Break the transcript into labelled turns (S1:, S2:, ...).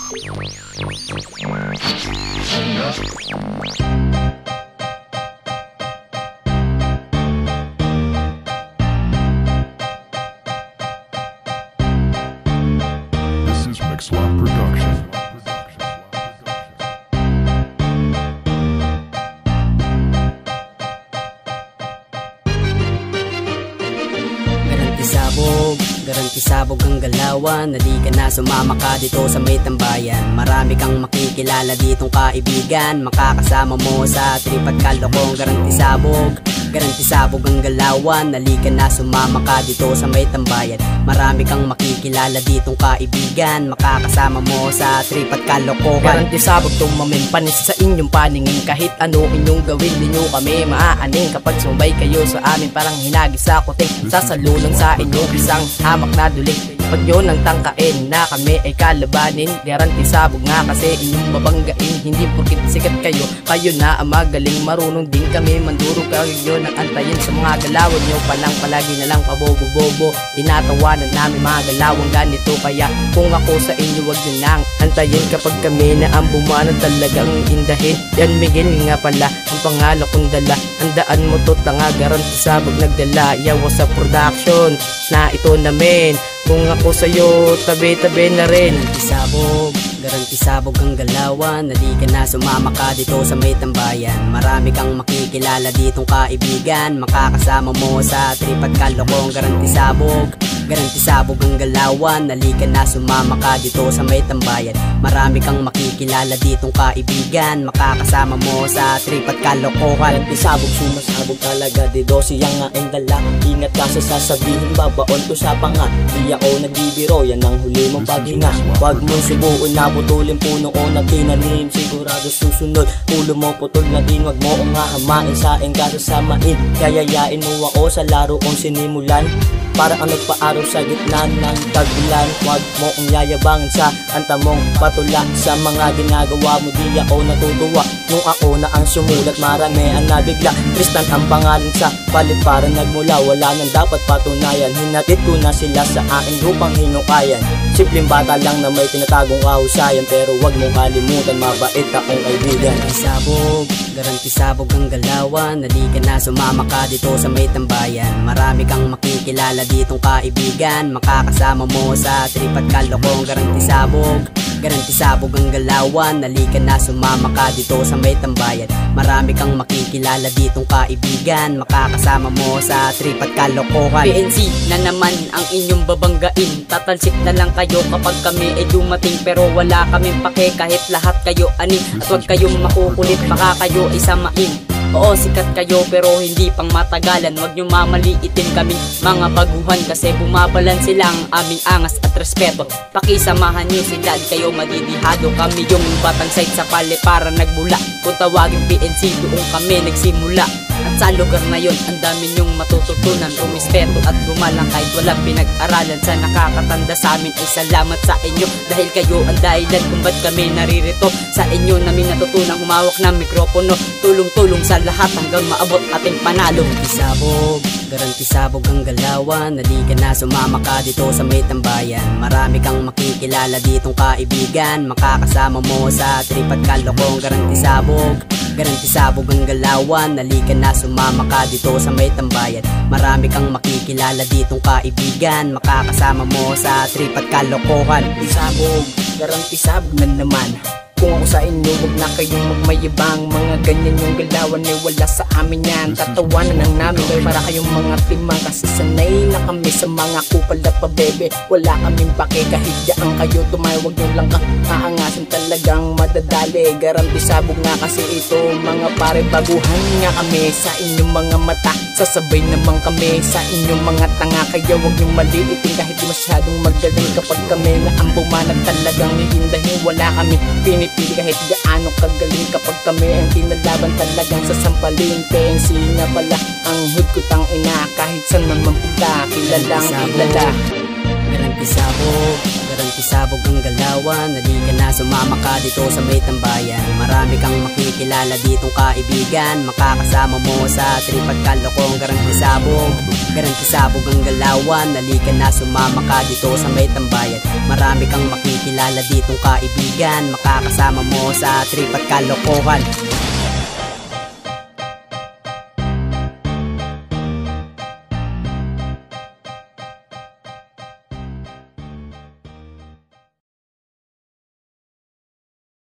S1: This is Mixlab Production.
S2: Garanti sabog ang galawan. Halika na, sumama ka dito sa may tambayan. Marami kang makikilala ditong kaibigan. Makakasama mo sa trip at kalokong. Garanti sabog ang galawan. Halika na, sumama ka dito sa may tambayan. Marami kang makikilala ditong kaibigan. Makakasama mo sa trip at kalokohan.
S3: Garanti sabog tumamin panis sa inyong paningin. Kahit ano inyong gawin, di nyo kami maaaning. Kapag sumabay kayo sa amin, parang hinagis sa kuting. Sasalunang sa inyong isang hamak na duling. Pag yun ang tangkain na kami ay kalabanin. Garanti sabog nga kasi inyong babanggain. Hindi porkit sikat kayo, kayo na ang magaling. Marunong din kami manduro, kayo nang antayin sa mga galawan nyo. Palang palagi na lang pabobo-bobo. Tinatawanan namin mga galawang ganito. Kaya kung ako sa inyo, wag nyo nang antayin. Kapag kami na ang bumanat talagang indahin. Yan Miguel nga pala ang pangalan kong dala. Handaan mo to tanga, garanti sabog nagdala. Yawa sa production na ito namin. Kung ako sa'yo, tabi-tabi na rin.
S2: Garanti sabog ang galawan. Halika na, sumama ka dito sa may tambayan. Marami kang makikilala ditong kaibigan. Makakasama mo sa trip at kalokong. Garanti sabog ang galawan. Halika na, sumama ka dito sa may tambayan. Marami kang makikilala ditong kaibigan. Makakasama mo sa trip at kalokohan.
S4: Garanti sabog, sumasabog talaga. Dito siyang nga ang dala. Ingat ka sa sasabihin, babaon to sa panga. Di ako nagbibiro, yan ang huli mong paghinga. Wag mong subuon na putulin puno o na tinanim. Sigurado susunod, ulo mo putol na din. Wag mo nga hamain sa kasasamain. Kayayain mo ako sa laro kong sinimulan. Para ang nagpaaraw sa gitna ng tagulan. Wag mo ang yayabangin sa antamong patula. Sa mga ginagawa mo di ako natutuwa. Nung ako na ang sumulat, marami ang nabigla. Tristan ang pangalan sa paliparan nagmula. Wala nang dapat patunayan. Hinatid ko na sila sa aking grupang hinukayan. Simpleng bata lang na may tinatagong kahusayan. Pero wag mong kalimutan, mabait akong kaibigan.
S2: Garanti sabog ang galawan. Halika na, sumama ka dito sa may tambayan. Marami kang makikilala ditong kaibigan. Makakasama mo sa trip at kalokong. Garanti sabog ang galawan. Halika na, sumama ka dito sa may tambayan. Marami kang makikilala ditong kaibigan. Makakasama mo sa trip at kalokohan.
S3: PNC na naman ang inyong babanggain. Tatalsik na lang kayo kapag kami ay dumating. Pero wala kaming pake kahit lahat kayo ani. At wag kayong makukulit, baka kayo ay samain. Oo, sikat kayo pero hindi pang matagalan. Wag nyo mamaliitin kaming mga baguhan. Kasi bumabalan sila ang aming angas at respeto. Pakisamahan nyo sila, di kayo madidihado. Kami yung batang side sa paliparan nagmula. Kung tawagin PNC, doon kami nagsimula. At sa lugar na yon, ang dami nyong matututunan. Rumispeto at gumalang kahit walang pinag-aralan. Sa nakakatanda sa amin ay salamat sa inyo. Dahil kayo ang dahilan kung ba't kami naririto. Sa inyo namin natutunang humawak ng mikropono. Tulong-tulong sa lahat hanggang maabot ating panalo.
S2: Garanti sabog ang galawan. Halika na, sumama ka dito sa may tambayan. Marami kang makikilala ditong kaibigan. Makakasama mo sa trip at kalokong. Garanti sabog ang galawan. Halika na, sumama ka dito sa may tambayan. Marami kang makikilala ditong kaibigan. Makakasama mo sa trip at kalokohan.
S3: Garanti sabog na naman. Kung ako sa inyo, wag na kayong magmayabang. Mga ganyan yung galawan ay wala sa amin yan. Tatawanan lang namin kayo para kayong mga timang. Kasi sanay na kami sa mga kupal at pabebe. Wala kaming pake kahit daan kayo tumayo. Wag nyo lang aangasan, talagang madadali. Garanti sabog nga kasi ito mga pare. Baguhan nga kami sa inyong mga mata. Sasabay naman kami sa inyong mga tanga. Kaya wag nyo maliitin kahit di masyadong magdaling. Kapag kami na ang bumanag talagang hihindahin. Wala kami pinipili kahit gaano kagaling. Kapag kami ang tinalaban talagang sasampalin. PNC na pala ang hood ko tang ina. Kahit saan naman punta, kilalang kilala.
S2: Garanti sabog ang galawan. galawan, halika na sumama ka dito sa may tambayan. Marami kang makikilala ditong kaibigan, makakasama mo sa trip at kalokong garantisabog ang galawan, halika na sumama ka dito sa may tambayan. Marami kang makikilala ditong kaibigan, makakasama mo sa trip at kalokohan.